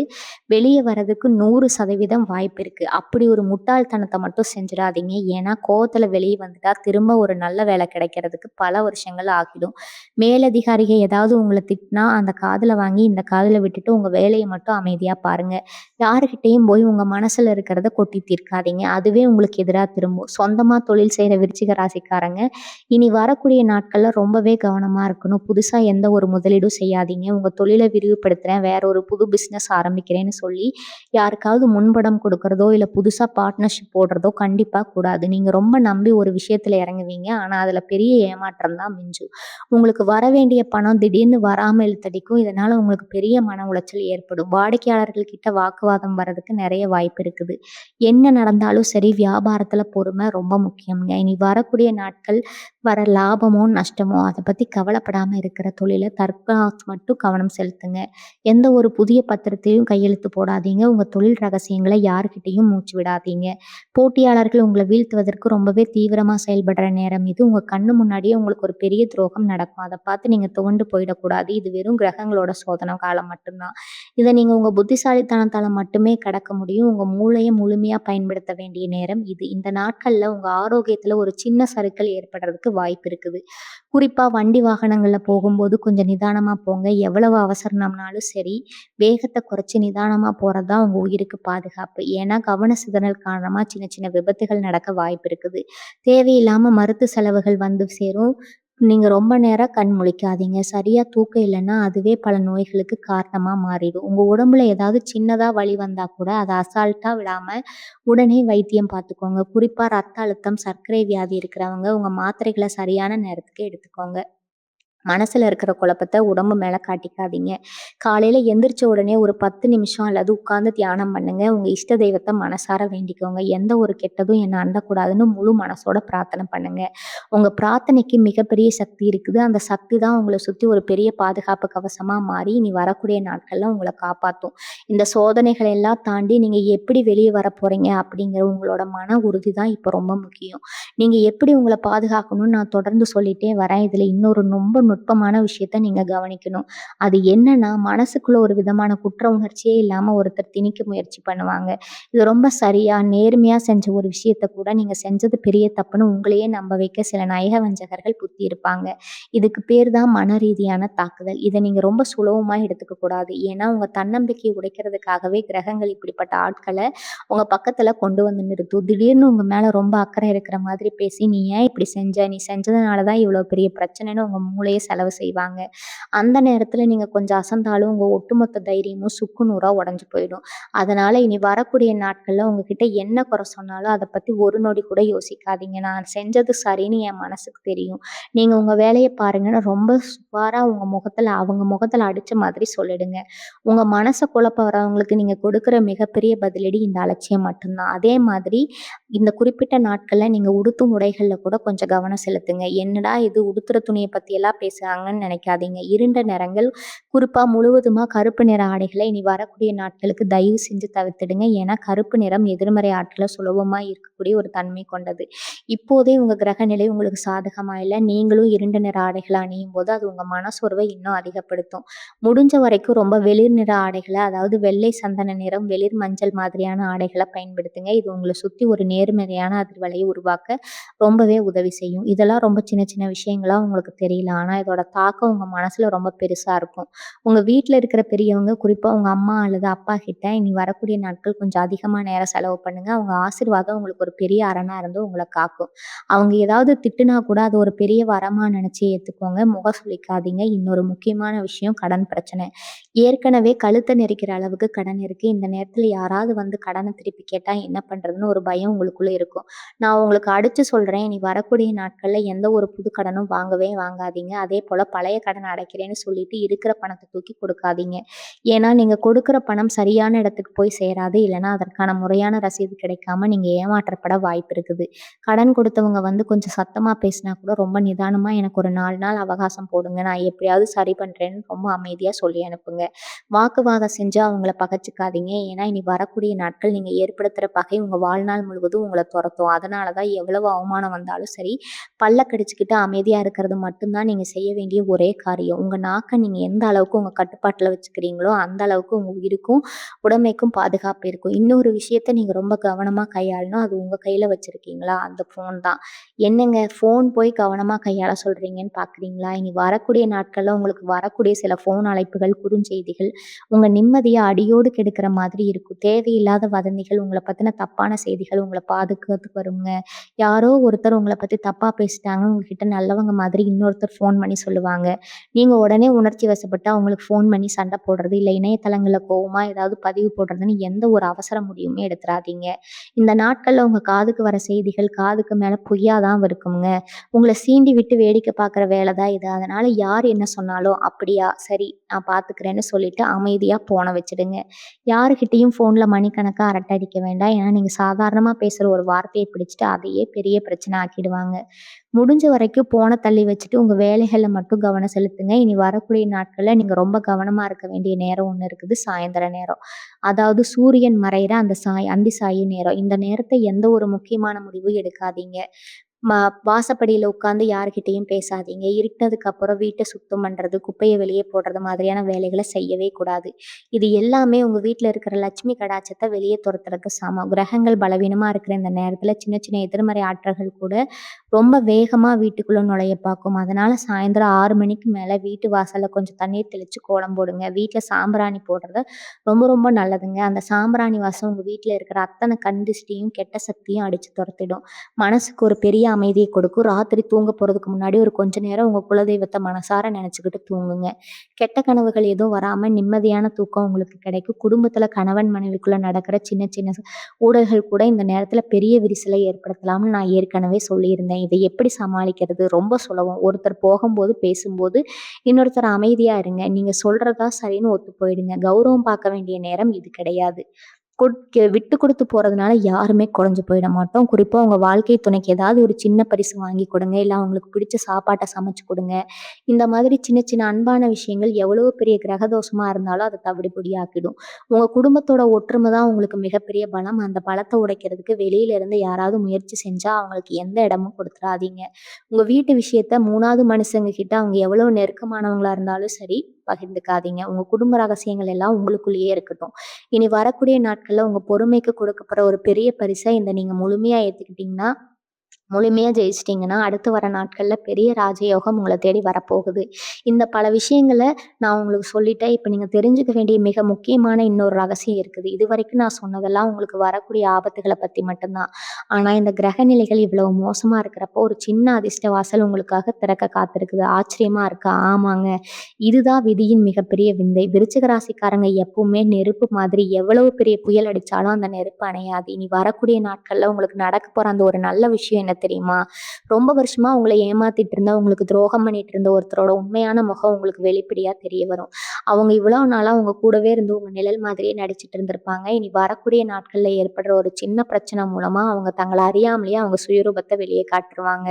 வெளிய வர்றதுக்கு 100% வாய்ப்பு இருக்கு. அப்படி ஒரு முட்டாள்தனத்த மட்டும் செஞ்சுடாதீங்க. ஏன்னா கோவத்துல வெளிய வந்துட்டா திரும்ப ஒரு நல்ல வேலை கிடைக்கிறதுக்கு பல வருஷங்கள் ஆகிடும். மேலதிகாரிக ஏதாவது உங்கள திட்டினா அந்த காதுல வாங்கி இந்த காதுல விட்டுட்டு உங்க வேலைய மட்டும் அமைதியா பாருங்க. யாருகிட்டயும் போய் உங்க மனசுல இருக்கிறத கொட்டி தீர்க்காதீங்க. அதுவே உங்களுக்கு எதிரா திரும்பும். சொந்தமா தொழில் செய்ற விருச்சிக ராசிக்காரங்க இனி வரக்கூடிய நாட்கள்ல ரொம்பவே கவனமா இருக்கணும். புதுசா எந்த ஒரு முதலீடும் செய்யாதீங்க. உங்க தொழில விரிவுபடுத்துறேன், வேற ஒரு புது பிசினஸ் ஆரம்பிக்கிறேன்னு சொல்லி யாருக்காவது முன்படம் கொடுக்கறதோ, இல்ல புதுசா பார்ட்னர்ஷிப் போடுறதோ கண்டிப்பா கூடாது. நீங்க ரொம்ப நம்பி ஒரு விஷயத்துல இறங்குவீங்க. ஆனா அதுல பெரிய ஏமாற்றம் தான் மிஞ்சும். உங்களுக்கு வர வேண்டிய பணம் திடீர்னு வராம இழுத்தடிக்கும். இதனால உங்களுக்கு பெரிய மன உளைச்சல் ஏற்படும். வாடிக்கையாளர்கள் கிட்ட வாக்குவாதம் வர்றதுக்கு நிறைய வாய்ப்பு இருக்குது. என்ன நடந்தாலும் சரி, வியாபாரத்துல பொறுமை ரொம்ப முக்கியம்ங்க. இனி வரக்கூடிய நாட்கள் வர லாபமோ, நஷ்டமோ அத பத்தி கவலைப்படாம இருக்கிற தொழில தற்காத்து மட்டும் கவனம் செலுத்துங்க. எந்த ஒரு புதிய பத்திரத்தையும் கையெழுத்து போடாதீங்க. உங்க தொழில் ரகசியங்கள யார்கிட்டயும் மூச்சு விடாதீங்க. போட்டியாளர்கள் உங்கள வீழ்த்துவதற்கு ரொம்பவே தீவிரமா செயல்படுற நேரம் இது. உங்க கண்ணு முன்னாடியே உங்களுக்கு ஒரு பெரிய துரோகம் நடக்கும். அத பார்த்து நீங்க துவண்டு போயிடக்கூடாது. இது வெறும் கிரகங்களோட சோதனை காலம் மட்டும் தான். இத நீங்க உங்க புத்திசாலித்தனத்தால மட்டுமே கடக்க முடியும். உங்க மூளைய முழுமையா பயன்படுத்த வேண்டிய நேரம் இது. இந்த நாட்கள்ல உங்க ஆரோக்கியத்துல ஒரு சின்ன சறுக்கல் ஏற்படுறதுக்கு வாய்ப்பு இருக்குது. குறிப்பா வண்டி வாகனங்கள்ல போகும்போது கொஞ்சம் நிதானமா போங்க. எவ்வளவு அவசரம்னாலும் சரி, வேகத்த குறைச்சு நிதானமா போறது தான் உங்க உயிருக்கு பாதுகாப்பு. ஏன்னா கவன சிதறல் காரணமா சின்ன சின்ன விபத்துகள் நடக்க வாய்ப்பு இருக்குது. தேவையில்லாம மருத்து செலவுகள் வந்து சேரும். நீங்க ரொம்ப நேரம் கண் முழிக்காதீங்க. சரியா தூக்கம் இல்லன்னா, அதுவே பல நோய்களுக்கு காரணமா மாறிடும். உங்க உடம்புல ஏதாவது சின்னதா வலி வந்தா கூட அத அசால்ட்டா விடாம உடனே வைத்தியம் பார்த்துக்கோங்க. குறிப்பா ரத்த அழுத்தம், சர்க்கரை வியாதி இருக்கிறவங்க உங்க மாத்திரைகள சரியான நேரத்துக்கு எடுத்துக்கோங்க. மனசுல இருக்கிற குழப்பத்த உடம்பு மேல காட்டிக்காதீங்க. காலையில எந்திரிச்ச உடனே ஒரு 10 நிமிஷம் அல்லது உட்கார்ந்து தியானம் பண்ணுங்க. உங்க இஷ்ட தெய்வத்த மனசார வேண்டிக்கோங்க. எந்த ஒரு கெட்டதும் என்ன அண்டக்கூடாதுன்னு முழு மனசோட பிரார்த்தனை பண்ணுங்க. உங்க பிரார்த்தனைக்கு மிகப்பெரிய சக்தி இருக்குது. அந்த சக்தி தான் உங்கள சுத்தி ஒரு பெரிய பாதுகாப்பு கவசமா மாறி, இனி வரக்கூடிய நாட்கள்ல உங்கள காப்பாத்தும். இந்த சோதனைகள எல்லாம் தாண்டி நீங்க எப்படி வெளிய வரப்போறீங்க அப்படிங்கிற உங்களோட மன உறுதி தான் இப்ப ரொம்ப முக்கியம். நீங்க எப்படி உங்கள பாதுகாக்கணும்னு நான் தொடர்ந்து சொல்லிட்டே வரேன். இதுல இன்னொரு ரொம்ப நுட்பமான விஷயத்த நீங்க கவனிக்கணும். அது என்னன்னா, மனசுக்குள்ள ஒரு விதமான குற்ற உணர்ச்சியே இல்லாம ஒருத்தர் திணிக்க முயற்சி பண்ணுவாங்க. இது ரொம்ப சரியா, நேர்மையா செஞ்ச ஒரு விஷயத்த கூட நீங்க செஞ்சது பெரிய தப்புன்னு உங்களையே நம்ப வைக்க சில நயவஞ்சகர்கள் புத்தி இருப்பாங்க. இதுக்கு பேர் தான் மன ரீதியான தாக்குதல். இத நீங்க ரொம்ப சுலபமா எடுத்துக்க கூடாது. ஏன்னா, உங்க தன்னம்பிக்கைய உடைக்கிறதுக்காகவே கிரகங்கள் இப்படிப்பட்ட ஆட்கள உங்க பக்கத்துல கொண்டு வந்து நிறுத்தும். திடீர்னு உங்க மேல ரொம்ப அக்கறை இருக்கிற மாதிரி பேசி, "நீ ஏன் இப்படி செஞ்ச? நீ செஞ்சதுனால தான் இவ்வளோ பெரிய பிரச்சனைன்னு" உங்க மூளைய செலவு செய்வாங்க. அந்த நேரத்துல நீங்க கொஞ்சம் அசந்தாலும் உங்க ஒட்டுமொத்த தைரியமும் சுக்கு நூறா உடைஞ்சு போயிடும். அதனால இனி வரக்கூடிய நாட்கள்ல உங்ககிட்ட என்ன குறை சொன்னாலும் அத பத்தி ஒரு நொடி கூட யோசிக்காதீங்க. நான் செஞ்சது சரின்னு என் மனசுக்கு தெரியும். நீங்க உங்க வேலைய பாருங்கன்னு ரொம்ப சுமாரா அவங்க முகத்துல அடிச்ச மாதிரி சொல்லிடுங்க. உங்க மனச குழப்ப வரவங்களுக்கு நீங்க கொடுக்கிற மிகப்பெரிய பதிலடி இந்த அலட்சியம் மட்டும்தான். அதே மாதிரி இந்த குறிப்பிட்ட நாட்கள்ல நீங்க உடுத்தும் உடைகள்ல கூட கொஞ்சம் கவனம் செலுத்துங்க. என்னடா இது உடுத்துற துணிய பத்தியெல்லாம் பேசுறாங்கன்னு நினைக்காதீங்க. இருண்ட நிறங்கள், குறிப்பா முழுவதுமா கருப்பு நிற ஆடைகள இனி வரக்கூடிய நாட்களுக்கு தயவு செஞ்சு தவிர்த்திடுங்க. ஏன்னா கருப்பு நிறம் எதிர்மறை ஆற்றல சுலபமா ஈர்க்கக்கூடிய ஒரு தன்மை கொண்டது. இப்போதே உங்க கிரக நிலை உங்களுக்கு சாதகமா இல்ல. நீங்களும் இருண்ட நிற ஆடைகள அணியும்போது அது உங்க மனசோர்வ இன்னும் அதிகப்படுத்தும். முடிஞ்ச வரைக்கும் ரொம்ப வெளிர் நிற ஆடைகள, அதாவது வெள்ளை சந்தன நிறம், வெளிர் மஞ்சள் மாதிரியான ஆடைகள பயன்படுத்துங்க. இது உங்கள சுத்தி ஒரு நேர்மறையான அதிர்வலைய உருவாக்க ரொம்பவே உதவி செய்யும். இதெல்லாம் ரொம்ப சின்ன சின்ன விஷயங்களா உங்களுக்கு தெரியல. ஆனா இதோட தாக்கம் உங்க மனசுல ரொம்ப பெருசா இருக்கும். உங்க வீட்ல இருக்கிற பெரியவங்க, குறிப்பா உங்க அம்மா அல்லது அப்பா கிட்ட இனி வரக்கூடிய நாட்கள் கொஞ்சம் அதிகமா நேரம் செலவு பண்ணுங்க. அவங்க ஆசீர்வாதம் உங்களுக்கு ஒரு பெரிய அரணா இருந்து உங்கள காக்கும். அவங்க ஏதாவது திட்டுனா கூட அது ஒரு பெரிய வரமா நினைச்சு ஏத்துக்கோங்க. முகம் சுளிக்காதீங்க. இன்னொரு முக்கியமான விஷயம் கடன் பிரச்சனை. ஏற்கனவே கழுத்த நெரிக்கிற அளவுக்கு கடன் இருக்கு. இந்த நேரத்துல யாராவது வந்து கடன திருப்பி கேட்டா என்ன பண்றதுன்னு ஒரு பயம் உங்களுக்குள்ள இருக்கும். நான் உங்களுக்கு அடிச்சு சொல்றேன். இனி வரக்கூடிய நாட்கள்ல எந்த ஒரு புது கடனும் வாங்கவே வாங்காதீங்க. அதேபோல பழைய கடன அடைக்கிறேன்னு சொல்லிட்டு இருக்கிற பணத்த தூக்கி கொடுக்காதீங்க. ஏன்னா நீங்க கொடுக்கிற பணம் சரியான இடத்துக்கு போய் சேராது. இல்லன்னா அதற்கான முறையான ரசீது கிடைக்காம நீங்க ஏமாற்றப்பட வாய்ப்பு இருக்குது. கடன் கொடுத்தவங்க வந்து கொஞ்சம் சத்தமா பேசினா கூட ரொம்ப நிதானமா எனக்கு ஒரு 4 நாள் அவகாசம் போடுங்க. நான் எப்படியாவது சரி பண்றேன்னு ரொம்ப அமைதியா சொல்லி அனுப்புங்க. வாக்குவாதம் செஞ்சு அவங்கள பகைச்சுக்காதீங்க. ஏன்னா இனி வரக்கூடிய நாட்கள் நீங்க ஏற்படுத்துற பகை உங்க வாழ்நாள் முழுவதும் உங்கள தொரத்தும். அதனால தான் எவ்வளவு அவமானம் வந்தாலும் சரி, பல்ல கடிச்சுக்கிட்டு அமைதியா இருக்கிறது மட்டும் தான் நீங்க செய்ய வேண்டிய ஒரே காரியம். உங்க நாக்க நீங்க எந்த அளவுக்கு உங்க கட்டுப்பாட்டுல வச்சுக்கிறீங்களோ, அந்த அளவுக்கு உங்க உயிருக்கும், உடைமைக்கும் பாதுகாப்பு இருக்கும். இன்னொரு விஷயத்த நீங்க ரொம்ப கவனமா கையாளணும். அது உங்க கையில வச்சிருக்கீங்களா? அந்த ஃபோன் தான். என்னங்க ஃபோன் போய் கவனமா கையாள சொல்றீங்கன்னு பார்க்குறீங்களா? இனி வரக்கூடிய நாட்கள்ல உங்களுக்கு வரக்கூடிய சில ஃபோன் அழைப்புகள், குறுஞ்செய்திகள் உங்க நிம்மதிய அடியோடு கெடுக்கிற மாதிரி இருக்கும். தேவையில்லாத வதந்திகள், உங்கள பத்தின தப்பான செய்திகள் உங்கள பாதுகாத்துக்கு வருங்க. யாரோ ஒருத்தர் உங்கள பத்தி தப்பா பேசிட்டாங்க, உங்ககிட்ட நல்லவங்க மாதிரி இன்னொருத்தர் ஃபோன் பண்ணி சொல்லுவாங்க. நீங்க உடனே உணர்ச்சி வசப்பட்டு அவங்களுக்கு ஃபோன் பண்ணி சண்டை போடுறது, இல்ல இணையதளங்கள்ல கோவமா ஏதாவது பதிவு போடுறதுன்னு எந்த ஒரு அவசர முடிவுமே எடுத்துறாதீங்க. இந்த நாட்கள்ல உங்க காதுக்கு வர செய்திகள் காதுக்கு மேல பொய்யா தான் இருக்குங்க. உங்கள சீண்டி விட்டு வேடிக்கை பார்க்குற வேலை தான் இது. அதனால யார் என்ன சொன்னாலும், "அப்படியா? சரி நான் பார்த்துக்கிறேன்னு" சொல்லிட்டு அமைதியா ஃபோன வச்சுடுங்க. யாருகிட்டயும் ஃபோன்ல மணிக்கணக்கா அரட்டை அடிக்க வேண்டாம். ஏன்னா நீங்க சாதாரணமா பேசுற ஒரு வார்த்தைய பிடிச்சுட்டு அதையே பெரிய பிரச்சனை ஆக்கிடுவாங்க. முடிஞ்ச வரைக்கும் ஃபோன தள்ளி வச்சுட்டு உங்க வேலைகள வேலைகள்ல மட்டும் கவனம் செலுத்துங்க. இனி வரக்கூடிய நாட்கள்ல நீங்க ரொம்ப கவனமா இருக்க வேண்டிய நேரம் ஒண்ணு இருக்குது. சாயந்தர நேரம். அதாவது சூரியன் மறையிற அந்த அந்தி சாயும் நேரம். இந்த நேரத்த எந்த ஒரு முக்கியமான முடிவும் எடுக்காதீங்க. ம வாசப்படியில உட்காந்து யார்கிட்டயும் பேசாதீங்க. இருட்டுனதுக்கு அப்புறம் வீட்ட சுத்தம் பண்றது, குப்பைய வெளியே போடுறது மாதிரியான வேலைகள செய்யவே கூடாது. இது எல்லாமே உங்க வீட்ல இருக்கிற லட்சுமி கடாட்சத்த வெளிய துரத்துறதுக்கு சமம். கிரகங்கள் பலவீனமா இருக்கிற இந்த நேரத்துல சின்ன சின்ன எதிர்மறை ஆற்றல்கள் கூட ரொம்ப வேகமா வீட்டுக்குள்ள நுழைய பார்க்கும். அதனால சாயந்தரம் 6 மணிக்கு மேல வீட்டு வாசல்ல கொஞ்சம் தண்ணீர் தெளிச்சு கோலம் போடுங்க. வீட்ல சாம்பிராணி போடுறது ரொம்ப ரொம்ப நல்லதுங்க. அந்த சாம்பிராணி வாசம் உங்க வீட்ல இருக்கிற அத்தன கண் திஷ்டியும், கெட்ட சக்தியும் அடிச்சு துரத்திடும். மனசுக்கு ஒரு பெரிய அமைதிய கொடுக்கும். ராத்திரி தூங்க போறதுக்கு முன்னாடி ஒரு கொஞ்ச நேரம் உங்க குலதெய்வத்த மனசார நெனச்சுக்கிட்டு தூங்குங்க. கெட்ட கனவுகள் எதுவும் வராம நிம்மதியான தூக்கம் உங்களுக்கு கிடைக்கும். குடும்பத்துல கணவன், மனைவிக்குள்ள நடக்கிற சின்ன சின்ன ஊடல்கள் கூட இந்த நேரத்துல பெரிய விரிசலை ஏற்படுத்தலாம்னு நான் ஏற்கனவே சொல்லியிருந்தேன். இதை எப்படி சமாளிக்கிறது? ரொம்ப சுலபம். ஒருத்தர் போகும்போது, பேசும்போது இன்னொருத்தர் அமைதியா இருங்க. நீங்க சொல்றது தான் சரின்னு ஒத்து போயிடுங்க. கௌரவம் பார்க்க வேண்டிய நேரம் இது கிடையாது. விட்டு குடுத்து போறதுனால யாருமே குறைஞ்சு போயிட மாட்டோம். குறிப்பா உங்க வாழ்க்கை துணைக்கு ஏதாவது ஒரு சின்ன பரிசு வாங்கி கொடுங்க. இல்ல அவங்களுக்கு பிடிச்ச சாப்பாட்ட சமைச்சு குடுங்க. இந்த மாதிரி சின்ன சின்ன அன்பான விஷயங்கள் எவ்வளவு பெரிய கிரக தோஷமா இருந்தாலும் அத தவிடுபொடியாக்கிடும். உங்க குடும்பத்தோட ஒற்றுமை தான் உங்களுக்கு மிகப்பெரிய பலம். அந்த பலத்த உடைக்கிறதுக்கு வெளியில இருந்து யாராவது முயற்சி செஞ்சா அவங்களுக்கு எந்த இடமும் கொடுத்துறாதீங்க. உங்க வீட்டு விஷயத்த 3வது மனுஷங்க கிட்ட அவங்க எவ்வளவு நெருக்கமானவங்களா இருந்தாலும் சரி, பகிர்ந்துக்காதீங்க. உங்க குடும்ப ரகசியங்கள் எல்லாம் உங்களுக்குள்ளேயே இருக்கட்டும். இனி வரக்கூடிய நாட்கள்ல உங்க பொறுமைக்கு கொடுக்கப்படுற ஒரு பெரிய பரிச இந்த நீங்க முழுமையா ஏத்துக்கிட்டீங்கன்னா முழுமையா ஜெயிச்சிட்டீங்கன்னா, அடுத்து வர நாட்கள்ல பெரிய ராஜயோகம் உங்கள தேடி வரப்போகுது. இந்த பல விஷயங்கள நான் உங்களுக்கு சொல்லிட்டேன். இப்ப நீங்க தெரிஞ்சுக்க வேண்டிய மிக முக்கியமான இன்னொரு ரகசியம் இருக்குது. இதுவரைக்கும் நான் சொன்னதெல்லாம் உங்களுக்கு வரக்கூடிய ஆபத்துகள பத்தி மட்டும் தான். ஆனா, இந்த கிரக நிலைகள் இவ்வளவு மோசமா இருக்கிறப்போ, ஒரு சின்ன அதிர்ஷ்ட வாசல் உங்களுக்காக திறக்க காத்திருக்குது. ஆச்சரியமா இருக்கா? ஆமாங்க. இதுதான் விதியின் மிகப்பெரிய விந்தை. விருச்சிக ராசிக்காரங்க எப்பவுமே நெருப்பு மாதிரி எவ்வளவு பெரிய புயல் அடிச்சாலும் அந்த நெருப்பு அணையாது. இனி வரக்கூடிய நாட்கள்ல உங்களுக்கு நடக்க போற அந்த ஒரு நல்ல விஷயம் என்ன தெரியுமா? ரொம்ப வருஷமா உங்கள ஏமாத்திட்டு இருந்த, உங்களுக்கு துரோகம் பண்ணிட்டு இருந்த ஒருத்தரோட உண்மையான முகம் உங்களுக்கு வெளிப்படையா தெரிய வரும். அவங்க இவ்வளவு நாளா உங்க கூடவே இருந்து உங்க நிழல் மாதிரியே நடிச்சிட்டு இருந்திருப்பாங்க. இனி வரக்கூடிய நாட்கள்ல ஏற்படுற ஒரு சின்ன பிரச்சனை மூலமா அவங்க தங்கள அறியாமலேயே அவங்க சுயரூபத்த வெளியே காட்டுருவாங்க.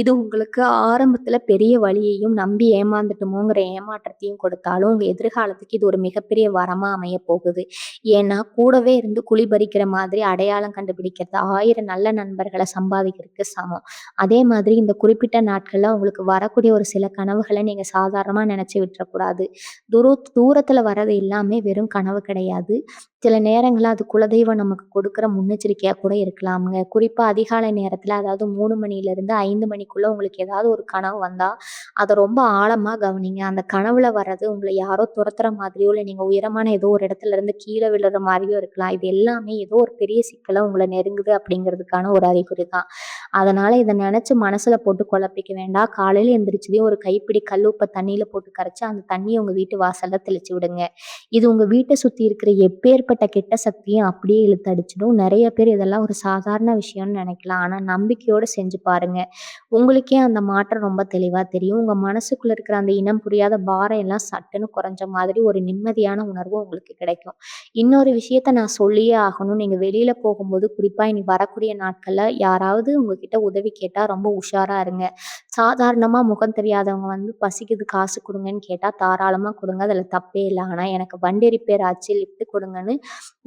இது உங்களுக்கு ஆரம்பத்துல பெரிய வலியையும், நம்பி ஏமாந்துட்டோமோங்கிற ஏமாற்றத்தையும் கொடுத்தாலும், உங்க எதிர்காலத்துக்கு இது ஒரு மிகப்பெரிய வரமா அமையப் போகுது. ஏன்னா, கூடவே இருந்து குழி பறிக்கிற மாதிரி அடையாளம் கண்டுபிடிக்கிறது 1000 நல்ல நண்பர்கள சம்பாதிக்கிறதுக்கு சமம். அதே மாதிரி இந்த குறிப்பிட்ட நாட்கள்ல உங்களுக்கு வரக்கூடிய ஒரு சில கனவுகள நீங்க சாதாரணமா நினைச்சு விட்டுறக்கூடாது. தூரத்துல வர்றது எல்லாமே வெறும் கனவு கிடையாது. சில நேரங்கள்ல அது குலதெய்வம் நமக்கு கொடுக்குற முன்னெச்சரிக்கையா கூட இருக்கலாம்ங்க. குறிப்பா அதிகாலை நேரத்துல, அதாவது 3 மணியிலிருந்து 5 மணிக்குள்ள உங்களுக்கு ஏதாவது ஒரு கனவு வந்தா, அத ரொம்ப ஆழமா கவனிங்க. அந்த கனவுல வர்றது உங்கள யாரோ துரத்துற மாதிரியோ, இல்ல நீங்க உயரமான ஏதோ ஒரு இடத்துல இருந்து கீழ விழுற மாரியோ இருக்கலாம். இது எல்லாமே ஏதோ ஒரு பெரிய சிக்கலா உங்கள நெருங்குது அப்படிங்கிறதுக்கான ஒரு அறிகுறி தான். அதனால இத நெனச்சு மனசுல போட்டு குழப்பிக்க வேண்டாம். காலையில எந்திரிச்சதையும் ஒரு கைப்பிடி கல் உப்ப தண்ணீல போட்டு கரைச்சு, அந்த தண்ணிய உங்க வீட்டு வாசல்ல தெளிச்சு விடுங்க. இது உங்க வீட்ட சுத்தி இருக்கிற எப்பேர்ப்பட்ட கெட்ட சக்தியும் அப்படியே இழுத்தடிச்சிடும். நெறைய பேர் இதெல்லாம் ஒரு சாதாரண விஷயம்னு நெனைக்கலாம். ஆனா நம்பிக்கையோட செஞ்சு பாருங்க. உங்களுக்கே அந்த மாற்றம் ரொம்ப தெளிவா தெரியும். உங்க மனசுக்குள்ள இருக்கிற அந்த இனம் புரியாத பாரம் எல்லாம் சட்டுன்னு குறைஞ்ச மாதிரி ஒரு நிம்மதியான உணர்வு உங்களுக்கு கிடைக்கும். இன்னொரு விஷயத்த நான் சொல்லியே ஆகணும். நீங்க வெளியில போகும்போது குறிப்பா இனி வரக்கூடிய நாட்கள்ல யாராவது உங்ககிட்ட உதவி கேட்டா ரொம்ப உஷாரா இருங்க. சாதாரணமா முகம் தெரியாதவங்க வந்து பசிக்குது காசு குடுங்கன்னு கேட்டா தாராளமா குடுங்க. அதுல தப்பே இல்ல. ஆனா எனக்கு வண்டி ரிப்பேர் ஆச்சு லிஃப்ட் குடுங்கன்னு,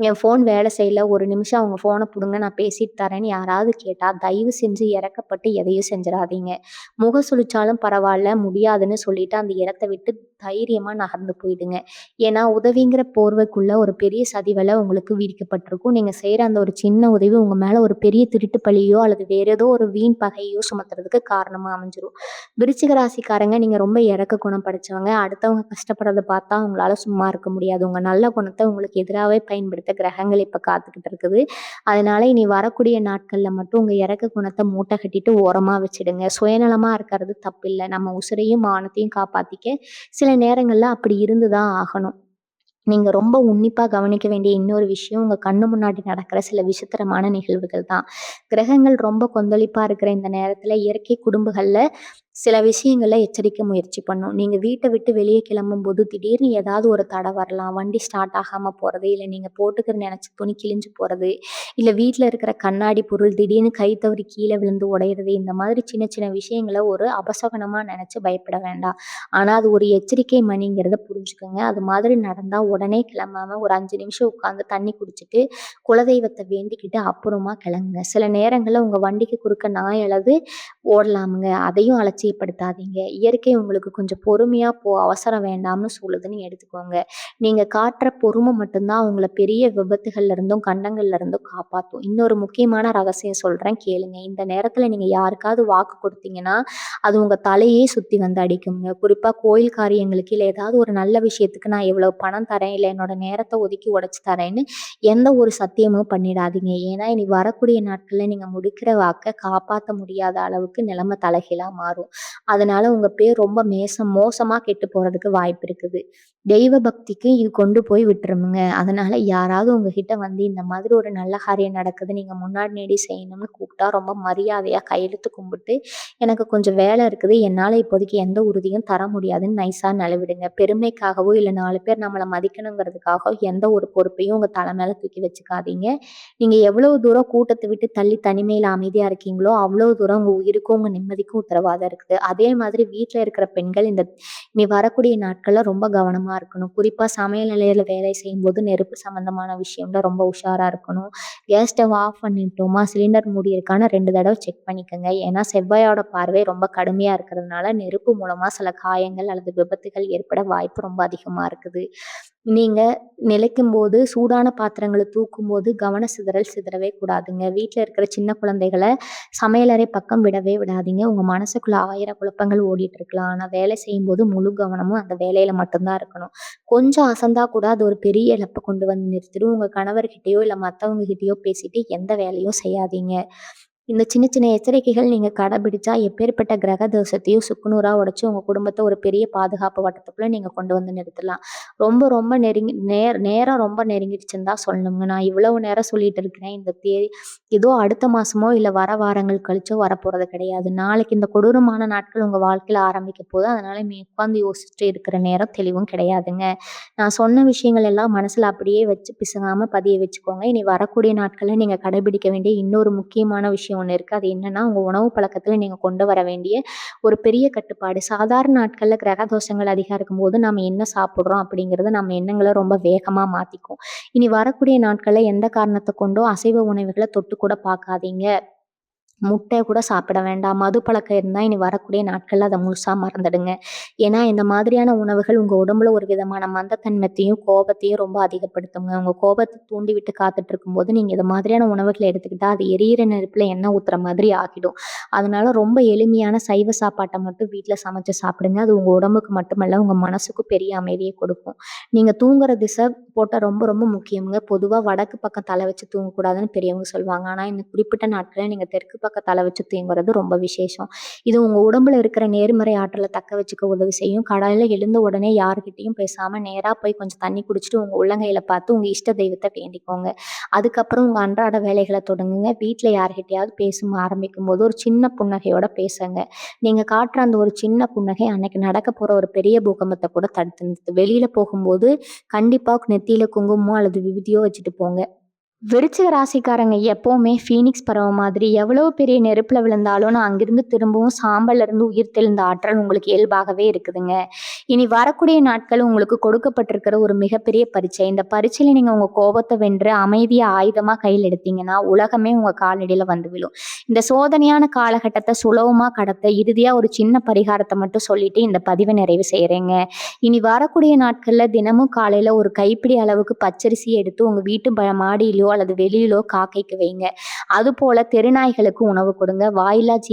என் ஃபோன் வேலை செய்யல, ஒரு நிமிஷம் அவங்க ஃபோன குடுங்க நான் பேசிட்டு தரேன்னு யாராவது கேட்டா, தயவு செஞ்சு இரக்கப்பட்டு எதையும் செஞ்சிராதீங்க. முகம் சுளிச்சாலும் பரவால்ல, முடியாதுன்னு சொல்லிட்டு அந்த இடத்த விட்டு தைரியமா நகர்ந்து போயிடுங்க. ஏன்னா உதவிங்கிற போர்வைக்குள்ள ஒரு பெரிய சதி வலை உங்களுக்கு விதிக்கப்பட்டிருக்கும். நீங்க செய்ற அந்த ஒரு சின்ன உதவி உங்க மேல ஒரு பெரிய திருட்டு பழியோ அல்லது வேற ஏதோ ஒரு வீண் பகையோ சுமத்துறதுக்கு காரணமா அமைஞ்சிரும். விருச்சிக ராசிக்காரங்க நீங்க ரொம்ப இரக்க குணம் படைச்சவங்க. அடுத்தவங்க கஷ்டப்படுறத பார்த்தா உங்களால சும்மா இருக்க முடியாது. உங்க நல்ல குணத்த உங்களுக்கு எதிராவே பயன்படுத்த கிரகங்கள் இப்ப காத்துக்கிட்டு இருக்குது. அதனால இனி வரக்கூடிய நாட்கள்ல மட்டும் உங்க இரக்க குணத்த மூட்டை கட்டிட்டு ஓரமா வச்சுடுங்க. சுயநலமா இருக்கிறது தப்பில்ல. நம்ம உசிரையும் மானத்தையும் காப்பாத்திக்க சில நேரங்கள்ல அப்படி இருந்து தான் ஆகணும். நீங்க ரொம்ப உன்னிப்பா கவனிக்க வேண்டிய இன்னொரு விஷயம், உங்க கண்ணு முன்னாடி நடக்கிற சில விசித்திரமான நிகழ்வுகள் தான். கிரகங்கள் ரொம்ப கொந்தளிப்பா இருக்கிற இந்த நேரத்துல இயற்கை குறும்புகள்ல சில விஷயங்கள்ல எச்சரிக்க முயற்சி பண்ணும். நீங்க வீட்ட விட்டு வெளிய கிளம்பும்போது திடீர்னு ஏதாவது ஒரு தடை வரலாம். வண்டி ஸ்டார்ட் ஆகாம போறது, இல்ல நீங்க போட்டுக்க நெனச்ச துணி கிழிஞ்சு போறது, இல்ல வீட்ல இருக்கிற கண்ணாடி பொருள் திடீர்னு கை தவறி கீழ விழுந்து உடையிறது, இந்த மாதிரி சின்ன சின்ன விஷயங்கள ஒரு அபசகுனமா நெனச்சு பயப்பட வேண்டாம். ஆனா அது ஒரு எச்சரிக்கை மணிங்கிறத புரிஞ்சுக்கங்க. அது மாதிரி நடந்தா உடனே கிளம்பாம ஒரு 5 நிமிஷம் உட்காந்து தண்ணி குடிச்சிட்டு, குலதெய்வத்த வேண்டிக்கிட்டு அப்புறமா கிளம்புங்க. சில நேரங்கள்ல உங்க வண்டிக்கு குறுக்க நாய் அல்லது ஓடலாமுங்க. அதையும் அலட்சியப்படுத்தாதீங்க. இயற்கை உங்களுக்கு கொஞ்சம் பொறுமையா போ, அவசரம் வேண்டாம்னு சொல்லுதுன்னு எடுத்துக்கோங்க. நீங்க காட்டுற பொறுமை மட்டும் தான் உங்கள பெரிய விபத்துகள்ல இருந்தும், கண்டங்கள்ல இருந்தும் காப்பாத்தும். இன்னொரு முக்கியமான ரகசியம் சொல்றேன் கேளுங்க. இந்த நேரத்துல நீங்க யாருக்காவது வாக்கு குடுத்தீங்கன்னா, அது உங்க தலையே சுத்தி வந்து அடிக்குங்க. குறிப்பா கோயில் காரியங்களுக்கு, இல்ல ஏதாவது ஒரு நல்ல விஷயத்துக்கு நான் இவ்வளவு பணம் தரேன், இல்ல என்னோட நேரத்த ஒதுக்கி உடைச்சு தரேன்னு எந்த ஒரு சத்தியமும் பண்ணிடாதீங்க. ஏன்னா, இனி வரக்கூடிய நாட்கள்ல நீங்க முடிக்கிற வாக்க காப்பாத்த முடியாத அளவுக்கு நிலைமை தலைகீழா மாறும். அதனால உங்க பேர் ரொம்ப மோசமா கெட்டு போறதுக்கு வாய்ப்பு இருக்குது. தெய்வ பக்திக்கு இது கொண்டு போய் விட்டுருமுங்க. அதனால யாராவது உங்ககிட்ட வந்து இந்த மாதிரி ஒரு நல்ல காரியம் நடக்குது, நீங்க முன்னாடி நீடி செய்யணும்னு கூப்பிட்டா ரொம்ப மரியாதையா கையெடுத்து கும்பிட்டு, எனக்கு கொஞ்சம் வேலை இருக்குது, என்னால இப்போதைக்கு எந்த உறுதியும் தர முடியாதுன்னு நைஸா நழுவிடுங்க. பெருமைக்காகவோ, இல்ல 4 பேர் நம்மள மதிக்கணுங்கிறதுக்காகவோ எந்த ஒரு பொறுப்பையும் உங்க தல மேல தூக்கி வச்சுக்காதீங்க. நீங்க எவ்வளவு தூரம் கூட்டத்த விட்டு தள்ளி தனிமையில அமைதியா இருக்கீங்களோ, அவ்வளவு தூரம் உங்க உயிருக்கும், உங்க நிம்மதிக்கும் உத்தரவாதம் இருக்குது. அதே மாதிரி வீட்ல இருக்கிற பெண்கள் இனி வரக்கூடிய நாட்கள்ல ரொம்ப கவனமா இருக்கணும். குறிப்பா சமையல் நிலையில வேலை செய்யும்போது நெருப்பு சம்மந்தமான விஷயம்ல ரொம்ப உஷாரா இருக்கணும். கேஸ் ஸ்டவ் ஆஃப் பண்ணிட்டோமா, சிலிண்டர் மூடி இருக்கான்னு 2 தடவ செக் பண்ணிக்கங்க. ஏன்னா செவ்வாயோட பார்வை ரொம்ப கடுமையா இருக்கிறதுனால, நெருப்பு மூலமா சில காயங்கள் அல்லது விபத்துகள் ஏற்பட வாய்ப்பு ரொம்ப அதிகமா இருக்குது. நீங்க நிலைக்கும்போது, சூடான பாத்திரங்கள தூக்கும்போது சிதறவே கூடாதுங்க. வீட்ல இருக்கிற சின்ன குழந்தைகள சமையலறை பக்கம் விடவே விடாதீங்க. உங்க மனசுக்குள்ள 1000 குழப்பங்கள் ஓடிட்டு இருக்கலாம். ஆனா வேலை செய்யும்போது முழு கவனமும் அந்த வேலையில மட்டும் தான் இருக்கணும். கொஞ்சம் அசந்தா கூட அது ஒரு பெரிய இழப்ப கொண்டு வந்து நிறுத்திடும். உங்க கணவர்கிட்டயோ, இல்ல மத்தவங்க கிட்டயோ பேசிட்டு எந்த வேலையும் செய்யாதீங்க. இந்த சின்ன சின்ன எச்சரிக்கைகள் நீங்க கடைபிடிச்சா எப்பேற்பட்ட கிரக தோஷத்தையும் சுக்குநூறா உடைச்சு உங்க குடும்பத்த ஒரு பெரிய பாதுகாப்பு வட்டத்துக்குள்ள நீங்க கொண்டு வந்து நிறுத்தலாம். ரொம்ப ரொம்ப நேரம் ரொம்ப நெருங்கிடுச்சுன்னு தான் சொல்லணுங்க. நான் இவ்வளவு நேரம் சொல்லிட்டு இருக்கிறேன். இந்த தேதி ஏதோ அடுத்த மாசமோ இல்ல வர வாரங்கள் கழிச்சோ வரப்போறது கிடையாது. நாளைக்கு இந்த கொடூரமான நாட்கள் உங்க வாழ்க்கையில ஆரம்பிக்க போகுது. அதனால நீ உட்கார்ந்து யோசிச்சுட்டு இருக்கிற நேரம் தெளிவும் கிடையாதுங்க. நான் சொன்ன விஷயங்கள் எல்லாம் மனசுல அப்படியே வச்சு பிசங்காம பதிய வச்சுக்கோங்க. இனி வரக்கூடிய நாட்கள்ல நீங்க கடைபிடிக்க வேண்டிய இன்னொரு முக்கியமான விஷயம் ஒண்ணு இருக்கு. அது என்னன்னா, உங்க உணவு பழக்கத்துல நீங்க கொண்டு வர வேண்டிய ஒரு பெரிய கட்டுப்பாடு. சாதாரண நாட்கள்ல கிரக தோஷங்கள் அதிகம் இருக்கும்போது நாம என்ன சாப்பிடுறோம் அப்படிங்கிறது நம்ம எண்ணங்கள ரொம்ப வேகமா மாத்திக்கும். இனி வரக்கூடிய நாட்கள்ல எந்த காரணத்த கொண்டும் அசைவ உணவுகள தொட்டு கூட பார்க்காதீங்க. முட்டை கூட சாப்பிட வேண்டாம். மது பழக்கம் இருந்தா இனி வரக்கூடிய நாட்கள்ல அத முழுசா மறந்துடுங்க. ஏன்னா, இந்த மாதிரியான உணவுகள் உங்க உடம்புல ஒரு விதமான மந்தத்தன்மத்தையும், கோபத்தையும் ரொம்ப அதிகப்படுத்துங்க. உங்க கோபத்த தூண்டிவிட்டு காத்துட்டு இருக்கும்போது, நீங்க இது மாதிரியான உணவுகள எடுத்துக்கிட்டா, அது எரியிற நெருப்புல எண்ணெய் ஊத்துற மாதிரி ஆகிடும். அதனால ரொம்ப எளிமையான சைவ சாப்பாட்ட மட்டும் வீட்ல சமைச்சு சாப்பிடுங்க. அது உங்க உடம்புக்கு மட்டுமல்ல, உங்க மனசுக்கும் பெரிய அமைதிய கொடுக்கும். நீங்க தூங்குற திசை போட்டா ரொம்ப ரொம்ப முக்கியம்ங்க. பொதுவா வடக்கு பக்கம் தல வச்சு தூங்கக்கூடாதுன்னு பெரியவங்க சொல்லுவாங்க. ஆனா, இந்த குறிப்பிட்ட நாட்கள்ல நீங்க தெற்கு பக்கம் தல வச்சு தூங்குறது ரொம்ப விசேஷம். இது உங்க உடம்புல இருக்கிற நேர்மறை ஆற்றல தக்க வச்சுக்க உதவி செய்யும். காலையில எழுந்த உடனே யார்கிட்டயும் பேசாம நேரா போய் கொஞ்சம் தண்ணி குடிச்சிட்டு உங்க உள்ளங்கையில பார்த்து உங்க இஷ்ட தெய்வத்த வேண்டிக்கோங்க. அதுக்கப்புறம் உங்க அன்றாட வேலைகள தொடங்குங்க. வீட்ல யார்கிட்டயாவது ஆரம்பிக்கும்போது ஒரு சின்ன புன்னகையோட பேசுங்க. நீங்க காட்டுற அந்த ஒரு சின்ன புன்னகை அன்னைக்கு நடக்க போற ஒரு பெரிய பூகம்பத்த கூட தடுத்து நிறுத்தும். வெளியில போகும்போது கண்டிப்பா நெத்தியில குங்குமமோ அல்லது விபூதியோ வச்சுட்டு போங்க. விருச்சிக ராசிக்காரங்க எப்பவுமே ஃபீனிக்ஸ் பறவை மாதிரி எவ்வளவு பெரிய நெருப்புல விழுந்தாலும் நான் அங்கிருந்து திரும்பவும் சாம்பல்ல இருந்து உயிர் தெழுந்த ஆற்றல் உங்களுக்கு இயல்பாகவே இருக்குதுங்க. இனி வரக்கூடிய நாட்கள் உங்களுக்கு கொடுக்கப்பட்டிருக்கிற ஒரு மிகப்பெரிய பரீட்சை. இந்த பரீட்சையில நீங்க உங்க கோபத்தை வென்று அமைதியா ஆயுதமா கையில் எடுத்தீங்கன்னா உலகமே உங்க காலடியில வந்து விழும். இந்த சோதனையான காலகட்டத்தை சுலபமா கடத்த இறுதியா ஒரு சின்ன பரிகாரத்தை மட்டும் சொல்லிட்டு இந்த பதிவை நிறைவு செய்யறேங்க. இனி வரக்கூடிய நாட்கள்ல தினமும் காலையில ஒரு கைப்பிடி அளவுக்கு பச்சரிசி எடுத்து உங்க வீட்டு மாடியிலோ அல்லது வெளியிலோ காக்கைக்கு வைங்க. அதுபோல தெருநாய்களுக்கு உணவு கொடுங்க. வாயில்லா ஜீவ